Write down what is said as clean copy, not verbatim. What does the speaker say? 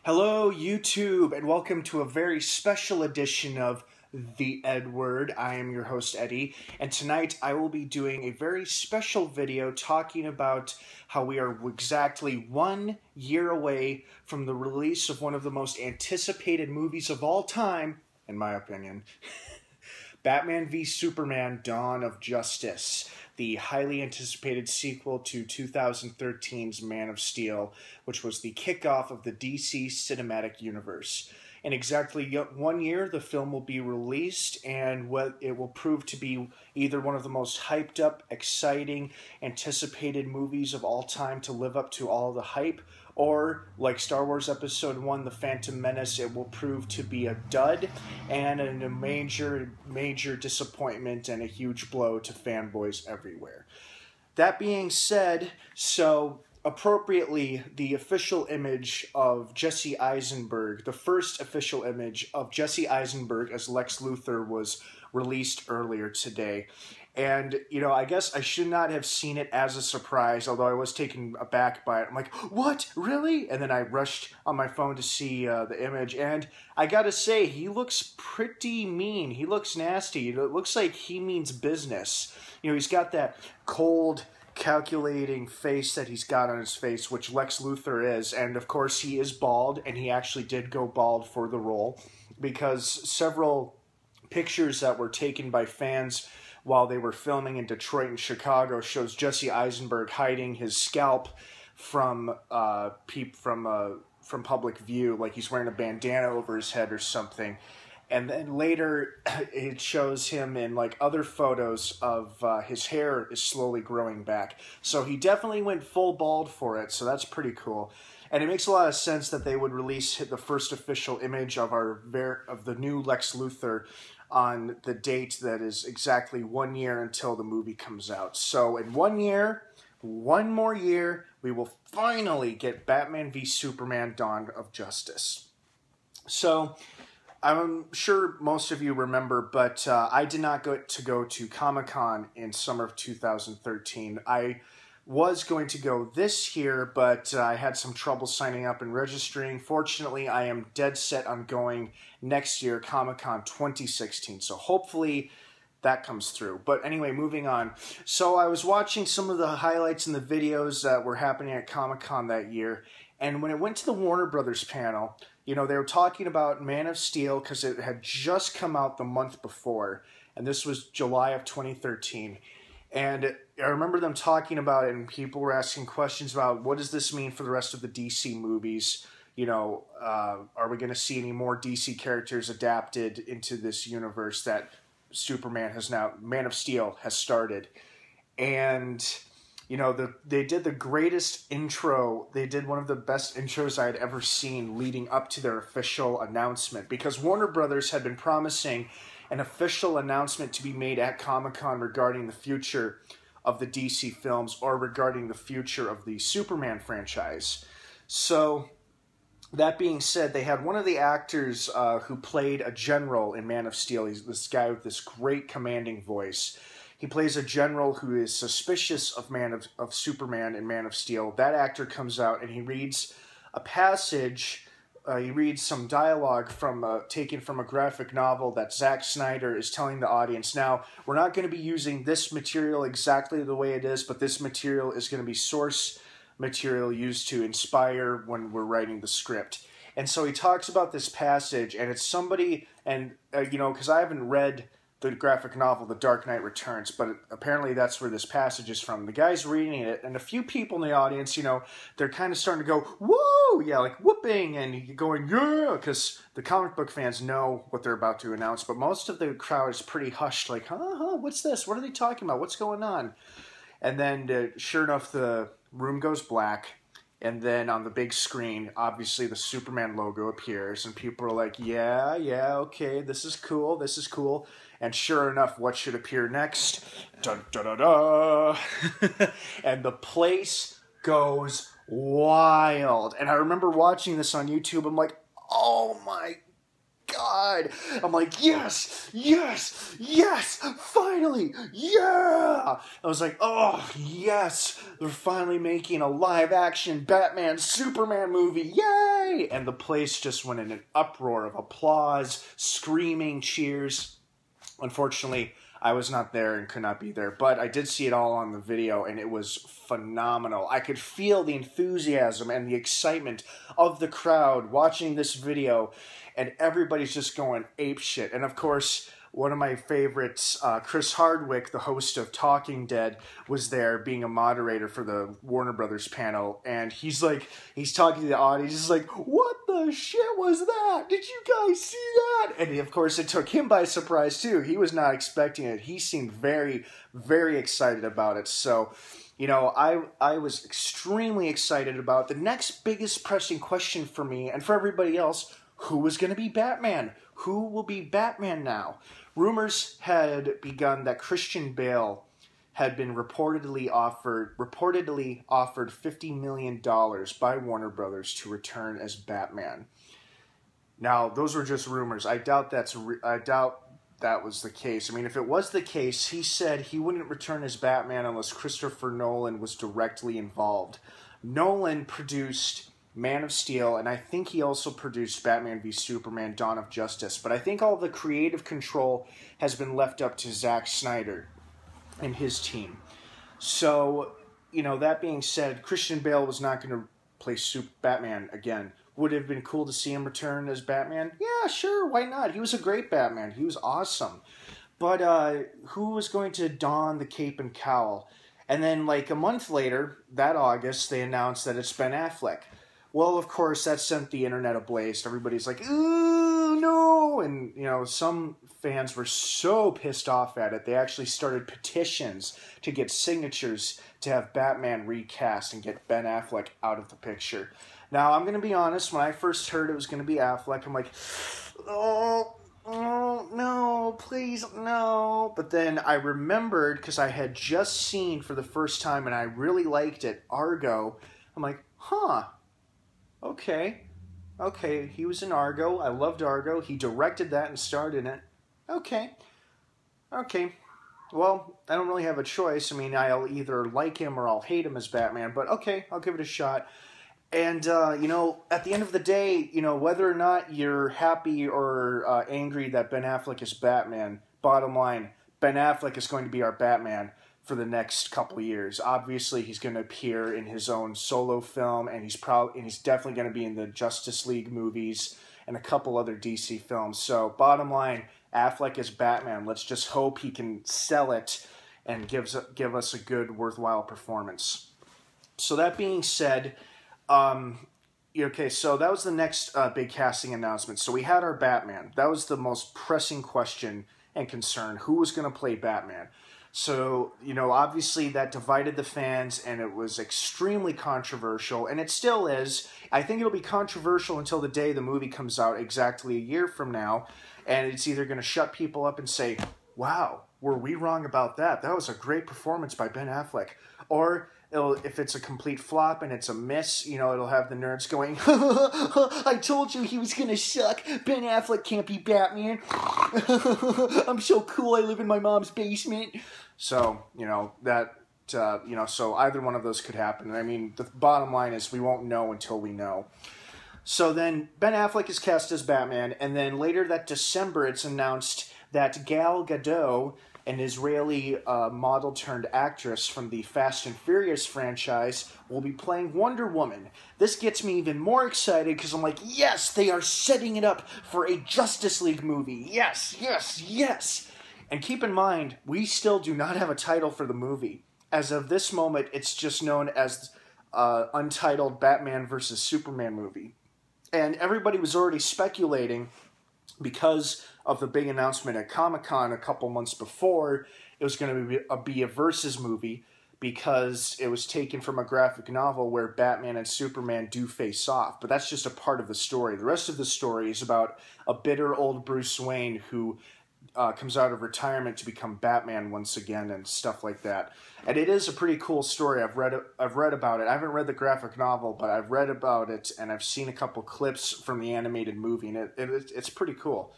Hello, YouTube, and welcome to a very special edition of The Edward. I am your host, Eddie, and tonight I will be doing a very special video talking about how we are exactly 1 year away from the release of one of the most anticipated movies of all time, in my opinion. Batman v Superman: Dawn of Justice, the highly anticipated sequel to 2013's Man of Steel, which was the kickoff of the DC Cinematic Universe. In exactly 1 year, the film will be released, and it will prove to be either one of the most hyped up, exciting, anticipated movies of all time to live up to all the hype, or, like Star Wars Episode 1, The Phantom Menace, it will prove to be a dud and a major disappointment and a huge blow to fanboys everywhere. That being said, appropriately, the official image of Jesse Eisenberg, the first official image of Jesse Eisenberg as Lex Luthor, was released earlier today. And, I guess I should not have seen it as a surprise, although I was taken aback by it. I'm like, what? Really? And then I rushed on my phone to see the image, and I gotta say, he looks pretty mean. He looks nasty. It looks like he means business. He's got that cold, calculating face that he's got on his face, which Lex Luthor is, and of course he is bald, and he actually did go bald for the role, because several pictures that were taken by fans while they were filming in Detroit and Chicago shows Jesse Eisenberg hiding his scalp from public view, like he's wearing a bandana over his head or something. And then later, it shows him in other photos of his hair is slowly growing back. So he definitely went full bald for it, so that's pretty cool. And it makes a lot of sense that they would release the first official image of the new Lex Luthor on the date that is exactly 1 year until the movie comes out. So in 1 year, one more year, we will finally get Batman v Superman: Dawn of Justice. So I'm sure most of you remember, but I did not get to go to Comic-Con in summer of 2013. I was going to go this year, but I had some trouble signing up and registering. Fortunately, I am dead set on going next year, Comic-Con 2016. So hopefully that comes through. But anyway, moving on. So I was watching some of the highlights and the videos that were happening at Comic-Con that year. And when it went to the Warner Brothers panel, they were talking about Man of Steel because it had just come out the month before. And this was July of 2013. And I remember them talking about it, and people were asking questions about, what does this mean for the rest of the DC movies? Are we going to see any more DC characters adapted into this universe that Man of Steel has started? And, they did the greatest intro. They did one of the best intros I had ever seen leading up to their official announcement, because Warner Brothers had been promising an official announcement to be made at Comic-Con regarding the future of the DC films, or regarding the future of the Superman franchise. So, that being said, they had one of the actors who played a general in Man of Steel. He's this guy with this great commanding voice. He plays a general who is suspicious of Superman in Man of Steel. That actor comes out and he reads a passage. He reads some dialogue taken from a graphic novel that Zack Snyder is telling the audience. Now, we're not going to be using this material exactly the way it is, but this material is going to be source material used to inspire when we're writing the script. And so he talks about this passage, and it's somebody, and because I haven't read the graphic novel The Dark Knight Returns, but apparently that's where this passage is from. The guy's reading it, and a few people in the audience, they're kind of starting to go, woo, yeah, like whooping, and going, yeah, because the comic book fans know what they're about to announce, but most of the crowd is pretty hushed, like, what's this? What are they talking about? What's going on? And then, sure enough, the room goes black, and then on the big screen, obviously the Superman logo appears, and people are like, yeah, okay, this is cool. And sure enough, what should appear next? Dun, da, da, da. And the place goes wild. And I remember watching this on YouTube. I'm like, oh my God. I'm like, yes, yes, yes, finally, yeah. I was like, oh, yes, they're finally making a live-action Batman Superman movie, yay! And the place just went in an uproar of applause, screaming, cheers. Unfortunately, I was not there and could not be there, but I did see it all on the video, and it was phenomenal. I could feel the enthusiasm and the excitement of the crowd watching this video, and everybody's just going apeshit. And of course, one of my favorites, Chris Hardwick, the host of Talking Dead, was there being a moderator for the Warner Brothers panel, and he's talking to the audience, he's like, what the shit was that? Did you guys see that? And of course, it took him by surprise too. He was not expecting it. He seemed very, very excited about it. So, you know, I was extremely excited about it. The next biggest pressing question for me, and for everybody else, who was going to be Batman? Who will be Batman now? Rumors had begun that Christian Bale had been reportedly offered $50 million by Warner Brothers to return as Batman. Now, those were just rumors. I doubt that was the case. I mean, if it was the case, he said he wouldn't return as Batman unless Christopher Nolan was directly involved. Nolan produced Man of Steel, and I think he also produced Batman v Superman: Dawn of Justice. But I think all the creative control has been left up to Zack Snyder and his team. So, you know, that being said, Christian Bale was not going to play Batman again. Would it have been cool to see him return as Batman? Yeah, sure, why not? He was a great Batman. He was awesome. But who was going to don the cape and cowl? And then, like, a month later, that August, they announced that it's Ben Affleck. Well, of course, that sent the internet ablaze. Everybody's like, ooh, no! And, you know, some fans were so pissed off at it, they actually started petitions to get signatures to have Batman recast and get Ben Affleck out of the picture. Now, I'm going to be honest, when I first heard it was going to be Affleck, I'm like, oh, no, please, no. But then I remembered, because I had just seen for the first time, and I really liked it, Argo. I'm like, huh. Okay, he was in Argo. I loved Argo. He directed that and starred in it. Okay. Well, I don't really have a choice. I mean, I'll either like him or I'll hate him as Batman, but okay, I'll give it a shot. And, you know, at the end of the day, you know, whether or not you're happy or angry that Ben Affleck is Batman, bottom line, Ben Affleck is going to be our Batman for the next couple of years. Obviously, he's going to appear in his own solo film, and he's definitely going to be in the Justice League movies and a couple other DC films. So, bottom line, Affleck is Batman. Let's just hope he can sell it and give us a good, worthwhile performance. So that being said, okay, so that was the next big casting announcement. So we had our Batman. That was the most pressing question and concern. Who was going to play Batman? So, you know, obviously that divided the fans, and it was extremely controversial, and it still is. I think it'll be controversial until the day the movie comes out, exactly a year from now, and it's either going to shut people up and say, wow, were we wrong about that? That was a great performance by Ben Affleck. Or if it's a complete flop and it's a miss, you know, it'll have the nerds going, I told you he was going to suck. Ben Affleck can't be Batman. I'm so cool. I live in my mom's basement. So, you know, so either one of those could happen. I mean, the bottom line is we won't know until we know. So then Ben Affleck is cast as Batman, and then later that December it's announced that Gal Gadot, an Israeli model turned actress from the Fast and Furious franchise, will be playing Wonder Woman. This gets me even more excited because I'm like, yes, they are setting it up for a Justice League movie. Yes, yes, yes. And keep in mind, we still do not have a title for the movie. As of this moment, it's just known as Untitled Batman vs. Superman movie. And everybody was already speculating, because of the big announcement at Comic-Con a couple months before, it was going to be a versus movie, because it was taken from a graphic novel where Batman and Superman do face off. But that's just a part of the story. The rest of the story is about a bitter old Bruce Wayne who comes out of retirement to become Batman once again and stuff like that. And it is a pretty cool story. I've read about it. I haven't read the graphic novel, but I've read about it, and I've seen a couple clips from the animated movie, and it's pretty cool.